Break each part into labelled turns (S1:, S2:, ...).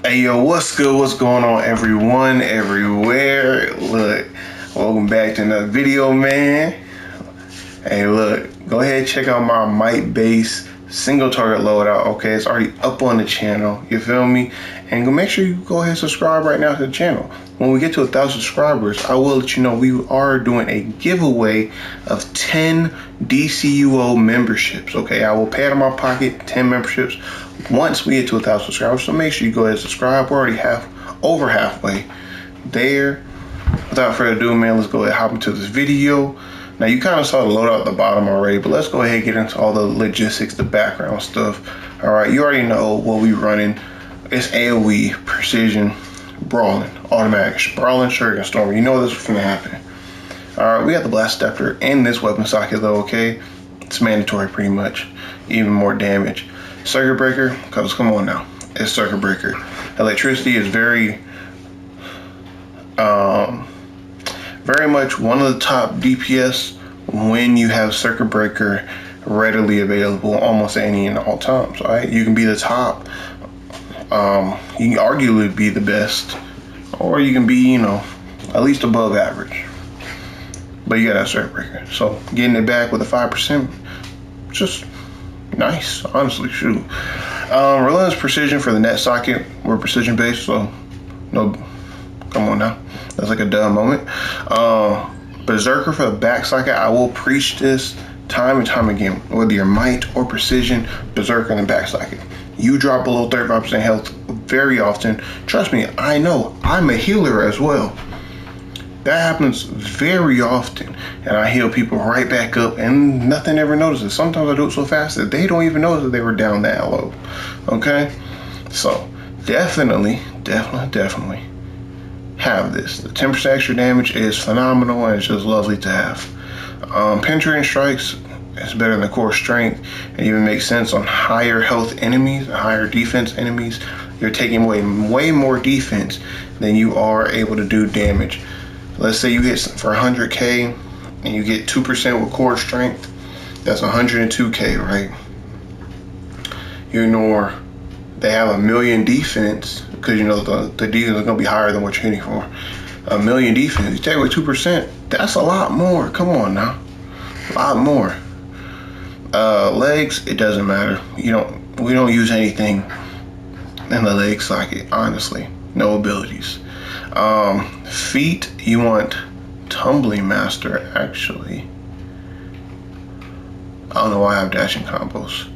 S1: Hey yo, what's good? What's going on, everyone, everywhere? Look, welcome back to another video, man. Hey, look, go ahead and check out my might-based single target loadout. Okay, it's already up on the channel. You feel me? And make sure you go ahead and subscribe right now to the channel. When we get to 1,000 subscribers, I will let you know we are doing a giveaway of 10 DCUO memberships. Okay, I will pay out of my pocket 10 memberships once we get to 1,000 subscribers. So make sure you go ahead and subscribe. We're already over halfway there. Without further ado, man, let's go ahead and hop into this video. Now, you kind of saw the loadout at the bottom already, but let's go ahead and get into all the logistics, the background stuff. All right, you already know what we running. It's AOE, precision, brawling, automatic, brawling, shuriken, storm. You know this is gonna happen. All right, we got the blast scepter in this weapon socket though, okay? It's mandatory pretty much, even more damage. Circuit breaker, cause come on now, it's circuit breaker. Electricity is very much one of the top DPS when you have circuit breaker readily available almost any and all times. All right, you can be the top. You can arguably be the best, or you can be, you know, at least above average. But you got that circuit breaker, so getting it back with a 5%, just nice, honestly. Shoot. Relentless precision for the net socket. We're precision based, so no, come on now. That's like a dumb moment. Berserker for the back socket. I will preach this time and time again. Whether you're might or precision, berserker in the back socket. You drop below 35% health very often. Trust me, I know. I'm a healer as well. That happens very often. And I heal people right back up and nothing ever notices. Sometimes I do it so fast that they don't even notice that they were down that low. Okay? So, definitely have this. The 10% extra damage is phenomenal and it's just lovely to have. Penetrating strikes is better than core strength and even makes sense on higher health enemies, higher defense enemies. You're taking away way more defense than you are able to do damage. Let's say you hit for 100k and you get 2% with core strength. That's 102k, right? You ignore they have 1,000,000 defense because you know the defense is gonna be higher than what you're hitting for. 1,000,000 defense. You take away 2%. That's a lot more. Come on now, a lot more. Legs, it doesn't matter. We don't use anything in the leg socket, honestly. No abilities. Feet, you want Tumbling Master, actually. I don't know why I have dashing combos.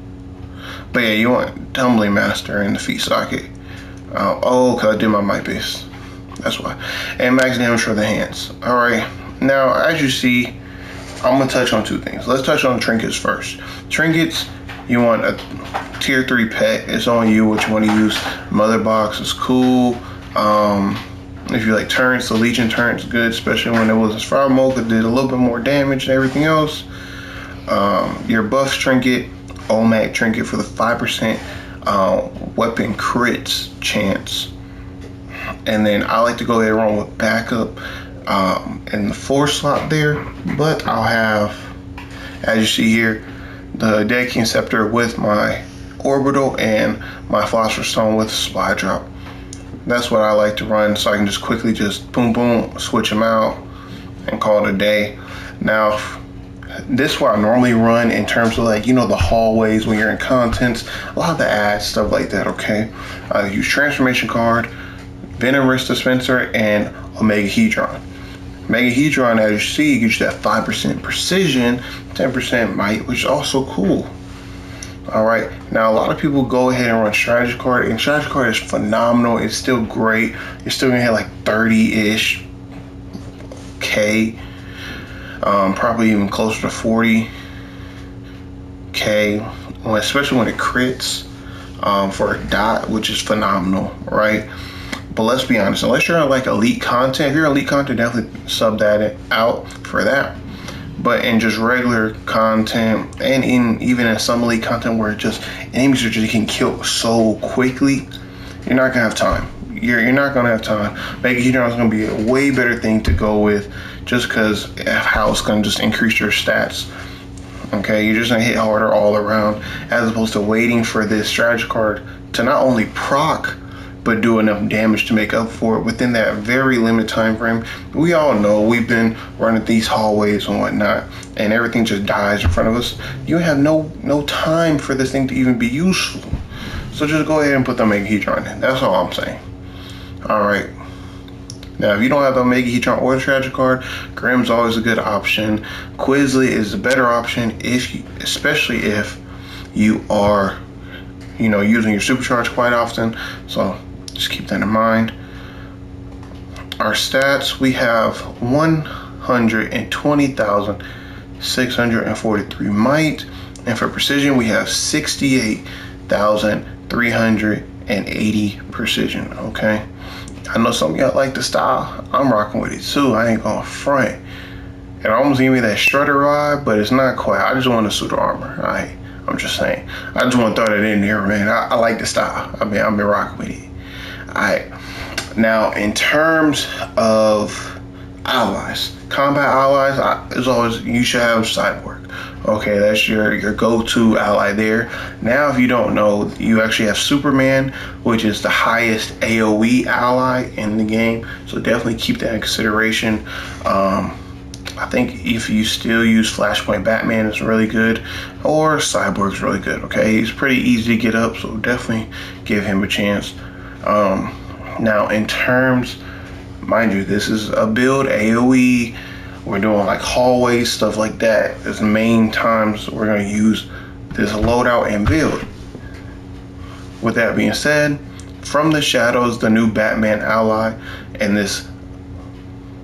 S1: But yeah, you want Tumbling Master in the feet socket. Cause I did my might base. That's why. And max damage for the hands. Alright, now as you see, I'm gonna touch on two things. Let's touch on trinkets first. Trinkets, you want a tier 3 pet. It's on you what you want to use. Mother box is cool. If you like turrets, the Legion turret's good, especially when it was a Fire Mode, it did a little bit more damage and everything else. Your buff trinket, OMAC trinket for the 5% weapon crits chance. And then I like to go ahead and run with backup in the 4 slot there, but I'll have, as you see here, the Dead King Scepter with my orbital and my Philosopher's Stone with supply drop. That's what I like to run, so I can just quickly just boom boom switch them out and call it a day. Now this is what I normally run in terms of, like, you know, the hallways when you're in contents, a lot of the ads, stuff like that. Okay, I use transformation card, Venomous Dispenser, and Omega Hedron. Omega Hedron, as you see, gives you that 5% precision, 10% might, which is also cool. All right, now a lot of people go ahead and run strategy card, and strategy card is phenomenal. It's still great. You're still gonna hit like 30-ish K, probably even closer to 40K, especially when it crits for a dot, which is phenomenal, right? But let's be honest, unless you're on like elite content, if you're elite content, definitely sub that out for that. But in just regular content, and even in some elite content where just enemies are just getting killed so quickly, you're not gonna have time. You're not gonna have time. Mega Hedron is gonna be a way better thing to go with, just because of how it's gonna just increase your stats. Okay, you're just gonna hit harder all around, as opposed to waiting for this strategy card to not only proc, but do enough damage to make up for it within that very limited time frame. We all know we've been running these hallways and whatnot, and everything just dies in front of us. You have no time for this thing to even be useful. So just go ahead and put the Omega Heatron in. That's all I'm saying. All right. Now, if you don't have the Omega Heatron or the strategy card, Grimm's always a good option. Quizly is a better option, especially if you are, using your supercharge quite often. So just keep that in mind. Our stats, we have 120,643 might, and for precision, we have 68,380 precision. Okay. I know some of y'all like the style. I'm rocking with it too. I ain't gonna front. It almost gave me that Strutter vibe, but it's not quite. I just want a suit of armor. Alright, I'm just saying. I just want to throw that in there, man. I like the style. I've been rocking with it. Alright. Now, in terms of allies, combat allies, as always, you should have Cyborg. Okay, that's your go-to ally there. Now, if you don't know, you actually have Superman, which is the highest AOE ally in the game. So definitely keep that in consideration. I think if you still use Flashpoint Batman, it's really good, or Cyborg's really good. Okay, he's pretty easy to get up, so definitely give him a chance. Now, in terms, mind you, this is a build AOE. We're doing like hallways, stuff like that. As the main times we're going to use this loadout and build. With that being said, From the Shadows, the new Batman ally, and this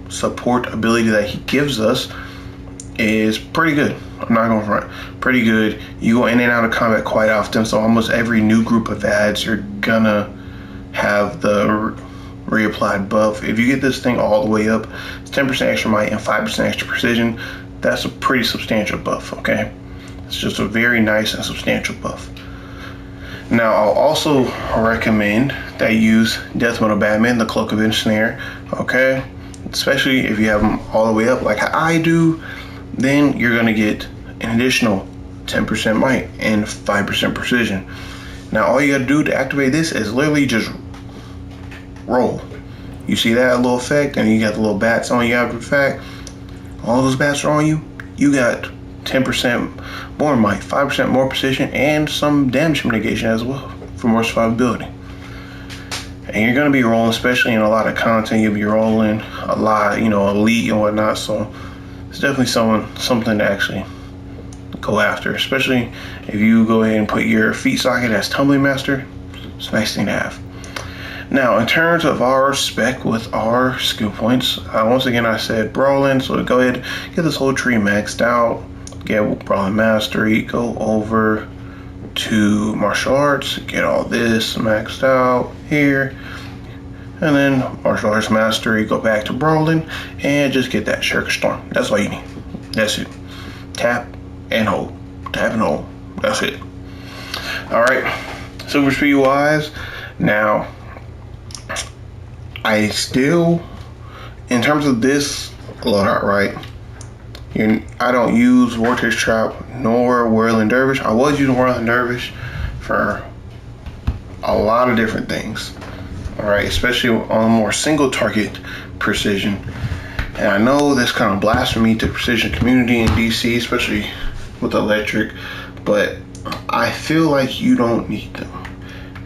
S1: support ability that he gives us is pretty good. I'm not going to front. Pretty good. You go in and out of combat quite often, so almost every new group of ads, you're gonna have the reapplied buff. If you get this thing all the way up, it's 10% extra might and 5% extra precision. That's a pretty substantial buff, okay? It's just a very nice and substantial buff. Now, I'll also recommend that you use Death Metal Batman, the Cloak of Ensnare, okay? Especially if you have them all the way up like I do, then you're gonna get an additional 10% might and 5% precision. Now, all you gotta do to activate this is literally just roll. You see that little effect, and you got the little bats on you after the fact. All those bats are on you. You got 10% more might, 5% more precision, and some damage mitigation as well for more survivability. And you're gonna be rolling, especially in a lot of content. You'll be rolling a lot, elite and whatnot. So it's definitely something to actually go after, especially if you go ahead and put your feet socket as Tumbling Master. It's a nice thing to have. Now, in terms of our spec with our skill points, once again, I said Brawling, so go ahead, get this whole tree maxed out, get Brawling Mastery, go over to Martial Arts, get all this maxed out here, and then Martial Arts Mastery, go back to Brawling, and just get that Shuriken Storm. That's all you need. That's it. Tap and hold. Tap and hold. That's it. Alright, super speed wise, now, I still, in terms of this loadout, right, I don't use Vortex Trap nor Whirling Dervish. I was using Whirling Dervish for a lot of different things, all right, especially on more single target precision. And I know that's kind of blasphemy to the precision community in DC, especially with electric, but I feel like you don't need them.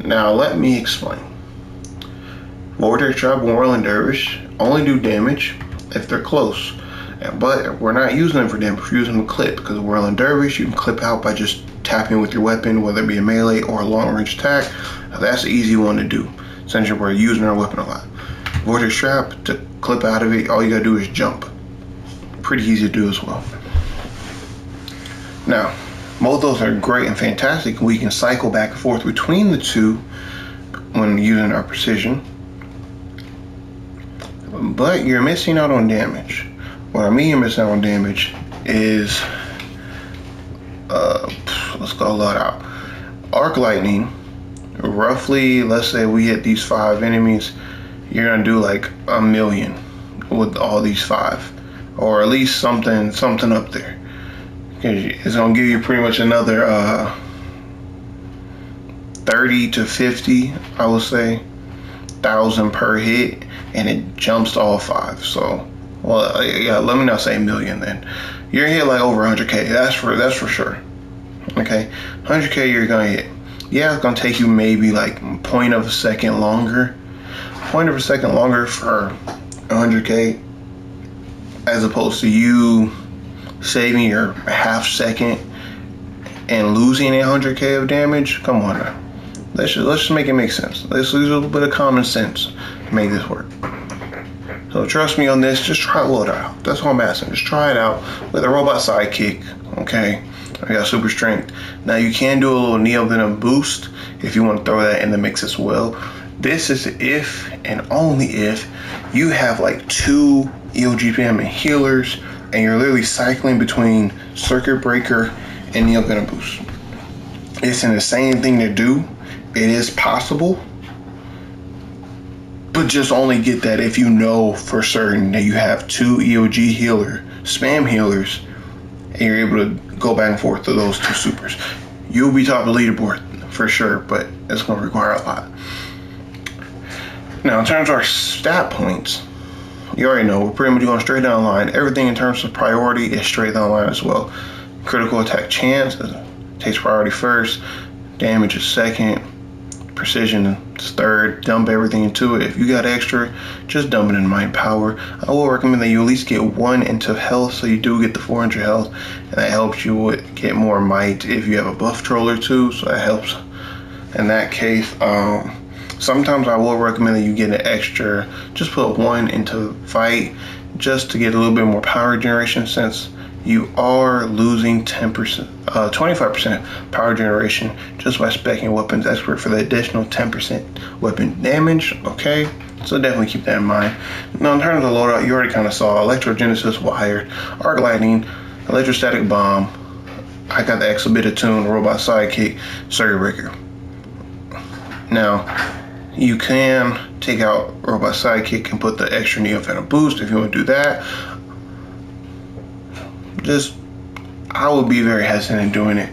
S1: Now, let me explain. Vortex Trap and Whirling Dervish only do damage if they're close. But we're not using them for damage, we're using them to clip, because Whirling Dervish you can clip out by just tapping with your weapon, whether it be a melee or a long range attack. That's the easy one to do. Essentially, we're using our weapon a lot. Vortex Trap, to clip out of it, all you gotta do is jump. Pretty easy to do as well. Now, both of those are great and fantastic. We can cycle back and forth between the two when using our precision. But you're missing out on damage. What I mean you're missing out on damage is, let's go Loadout. Arc Lightning, roughly, let's say we hit these 5 enemies, you're gonna do like 1 million with all these 5. Or at least something up there. It's gonna give you pretty much another 30 to 50, I would say. 6,000 per hit, and it jumps to all 5. So, well, yeah, let me not say million then. You're gonna hit like over 100K. That's for sure. Okay, 100K you're gonna hit. Yeah, it's gonna take you maybe like 0.1 of a second longer. 0.1 of a second longer for 100K, as opposed to you saving your half second and losing 100K of damage. Come on now. Let's just make it make sense. Let's use a little bit of common sense to make this work. So trust me on this. Just try Loadout out. That's all I'm asking. Just try it out with a robot sidekick. Okay. I got super strength. Now you can do a little Neo Venom boost if you want to throw that in the mix as well. This is if and only if you have like 2 EOGPM and healers, and you're literally cycling between Circuit Breaker and Neo Venom boost. It's an insane thing to do. It is possible, but just only get that if you know for certain that you have 2 EOG healer, spam healers, and you're able to go back and forth to those 2 supers. You'll be top of the leaderboard for sure, but it's going to require a lot. Now, in terms of our stat points, you already know we're pretty much going straight down the line. Everything in terms of priority is straight down the line as well. Critical attack chance takes priority first, damage is second, precision is third. Dump everything into it. If you got extra, just dump it in mind power. I will recommend that you at least get 1 into health, so you do get the 400 health, and that helps you get more might if you have a buff troll or 2, so that helps in that case. Sometimes I will recommend that you get an extra, just put 1 into fight just to get a little bit more power generation, since you are losing 25% power generation just by specing weapons expert for the additional 10% weapon damage. Okay, so definitely keep that in mind. Now, in terms of loadout, you already kind of saw Electrogenesis, Wired, Arc Lightning, Electrostatic Bomb. I got the Exhibitor Tune, Robot Sidekick, Circuit Breaker. Now, you can take out Robot Sidekick and put the extra Neo Venom boost if you want to do that. I would be very hesitant in doing it.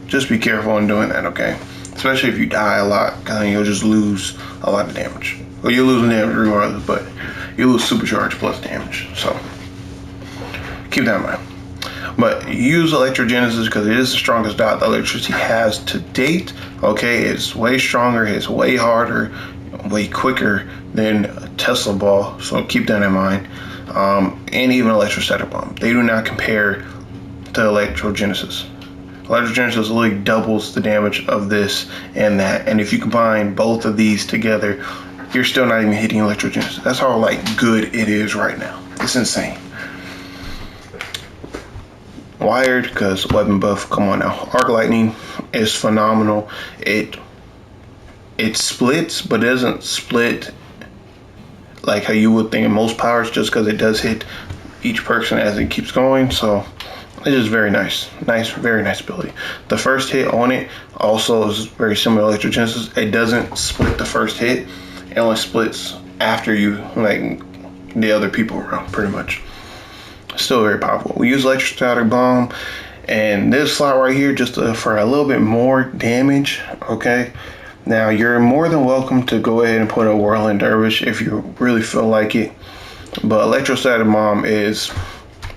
S1: Just be careful in doing that, okay? Especially if you die a lot, because you'll just lose a lot of damage. Well, you'll lose damage regardless, but you lose supercharge plus damage. So keep that in mind. But use Electrogenesis because it is the strongest dot that electricity has to date. Okay, it's way stronger, it's way harder, way quicker than a Tesla ball. So keep that in mind. And even Electrostatic Bomb. They do not compare to Electrogenesis. Electrogenesis literally doubles the damage of this and that. And if you combine both of these together, you're still not even hitting Electrogenesis. That's how good it is right now. It's insane. Wired, because weapon buff, come on now. Arc Lightning is phenomenal. It splits, but it doesn't split like how you would think in most powers, just because it does hit each person as it keeps going. So it's just very nice, very nice ability. The first hit on it also is very similar to Electrogenesis. It doesn't split the first hit. It only splits after you the other people around, pretty much. Still very powerful. We use Electrostatic Bomb and this slot right here just for a little bit more damage. Okay, now you're more than welcome to go ahead and put a Whirling Dervish if you really feel like it, but Electrostatic Bomb is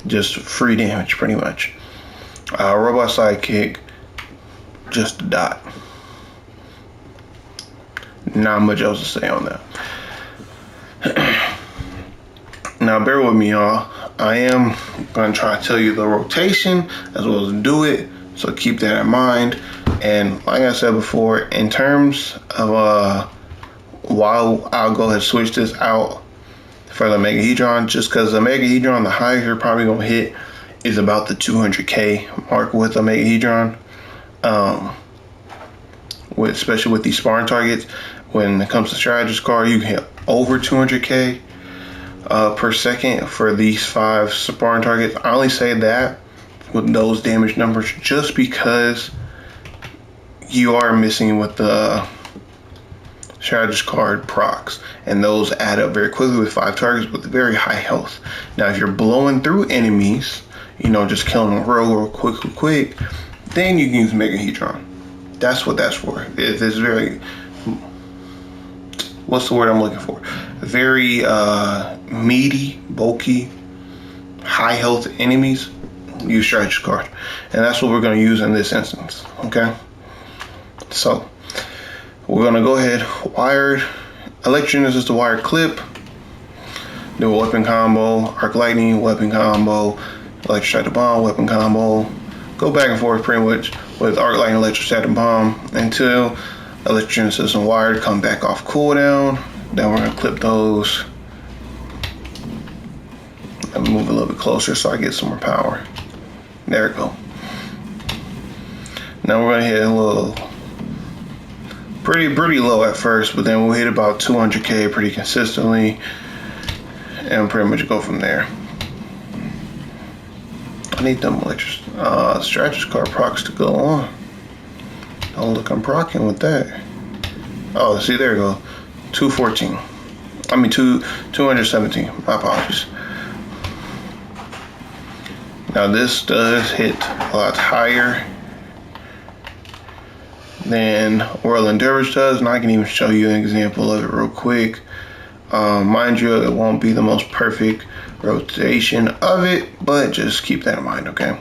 S1: just free damage pretty much. Robot Sidekick, just a dot. Not much else to say on that. Now bear with me, y'all. I am going to try to tell you the rotation as well as do it, so keep that in mind. And like I said before, in terms of while I'll go ahead and switch this out for the Megahedron, just because the Megahedron, the highest you're probably going to hit is about the 200K mark with the Megahedron. Especially with these sparring targets, when it comes to strategist card, you can hit over 200K per second for these 5 sparring targets. I only say that with those damage numbers just because you are missing with the strategist card procs, and those add up very quickly with 5 targets with very high health. Now if you're blowing through enemies, just killing them real quick, then you can use Megahedron. That's what that's for. It's very what's the word I'm looking for? Very meaty, bulky, high health enemies, use strategist card. And that's what we're going to use in this instance, okay? So we're going to go ahead, wired, electronics is the wired clip, do a weapon combo, arc lightning, weapon combo, electrostatic bomb, weapon combo, go back and forth pretty much with arc lightning, electrostatic bomb until electrogenesis and wired come back off cooldown. Then we're gonna clip those and move a little bit closer so I get some more power. There we go. Now we're gonna hit a little pretty low at first, but then we'll hit about 200k pretty consistently and pretty much go from there. I need them strategist card procs to go on. Oh look, I'm procking with that. Oh, see, there you go. 214. I mean 217. My apologies. Now this does hit a lot higher than Whirling Dervish does, and I can even show you an example of it real quick. Mind you, it won't be the most perfect rotation of it, but just keep that in mind, okay?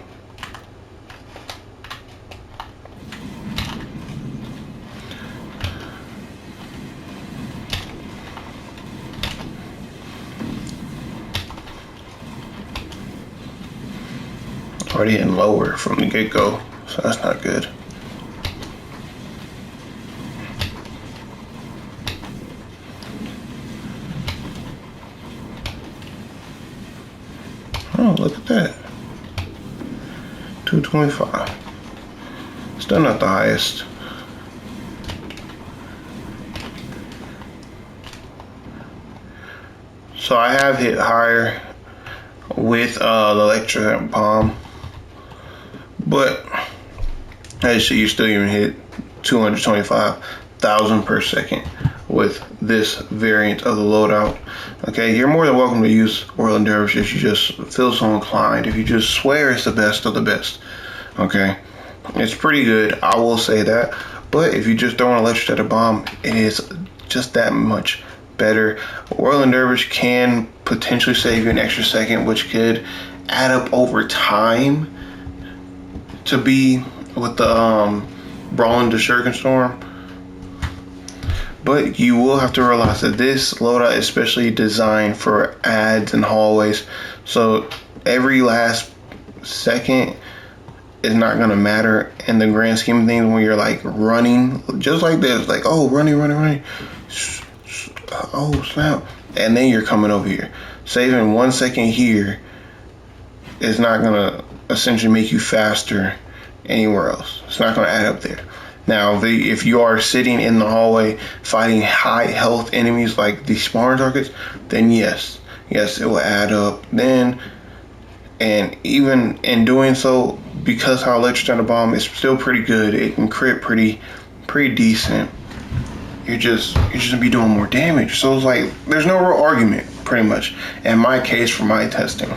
S1: Already hitting lower from the get-go, so that's not good. Oh, look at that. 225. Still not the highest. So I have hit higher with the electric bomb, but as you still even hit 225,000 per second with this variant of the loadout. Okay, you're more than welcome to use Whirling Dervish if you just feel so inclined, if you just swear it's the best of the best. Okay, it's pretty good, I will say that, but if you just throw an electrostatic bomb, it is just that much better. Whirling Dervish can potentially save you an extra second, which could add up over time to be with the Brawling to Shuriken Storm. But you will have to realize that this loadout is especially designed for ads and hallways. So every last second is not going to matter in the grand scheme of things when you're like running. Just like this. Like, oh, running. Oh, snap. And then you're coming over here. Saving 1 second here is not going to essentially make you faster anywhere else. It's not going to add up there. Now, if you are sitting in the hallway fighting high health enemies like these sparring targets, then yes, it will add up then. And even in doing so, because how electrostatic bomb is still pretty good, it can crit pretty decent. You're just gonna be doing more damage. So it's like there's no real argument, pretty much, in my case for my testing.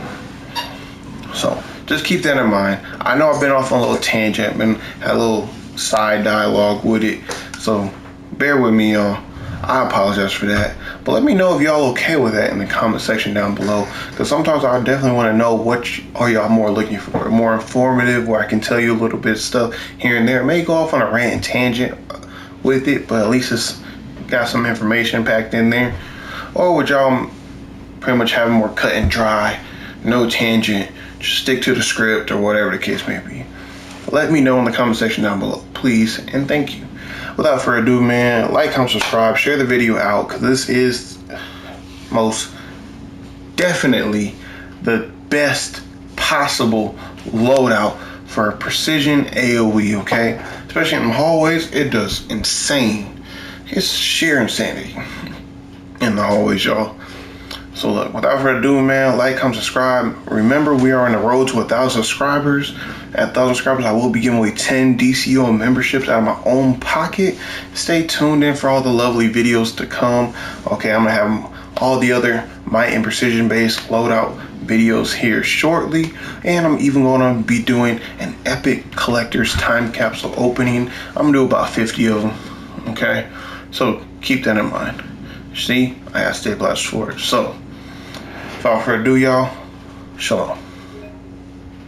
S1: So just keep that in mind. I know I've been off on a little tangent, had a little side dialogue with it, so bear with me, y'all. I apologize for that, but let me know if y'all okay with that in the comment section down below, because sometimes I definitely want to know what are y'all more looking for. More informative, where I can tell you a little bit of stuff here and there. It may go off on a rant and tangent with it, but at least it's got some information packed in there. Or would y'all pretty much have more cut and dry, no tangent, just stick to the script or whatever the case may be? Let me know in the comment section down below, please, and thank you. Without further ado, man, like, comment, subscribe, share the video out, because this is most definitely the best possible loadout for precision AOE, okay? Especially in the hallways, it does insane. It's sheer insanity in the hallways, y'all. So look, without further ado, man, like, comment, subscribe. Remember, we are on the road to 1,000 subscribers. At 1,000 subscribers, I will be giving away 10 DCUO memberships out of my own pocket. Stay tuned in for all the lovely videos to come. Okay, I'm gonna have all the other might and precision based loadout videos here shortly, and I'm even gonna be doing an epic collector's time capsule opening. I'm gonna do about 50 of them. Okay, so keep that in mind. See, I have stabilizers for it. So, without further ado, y'all, shalom.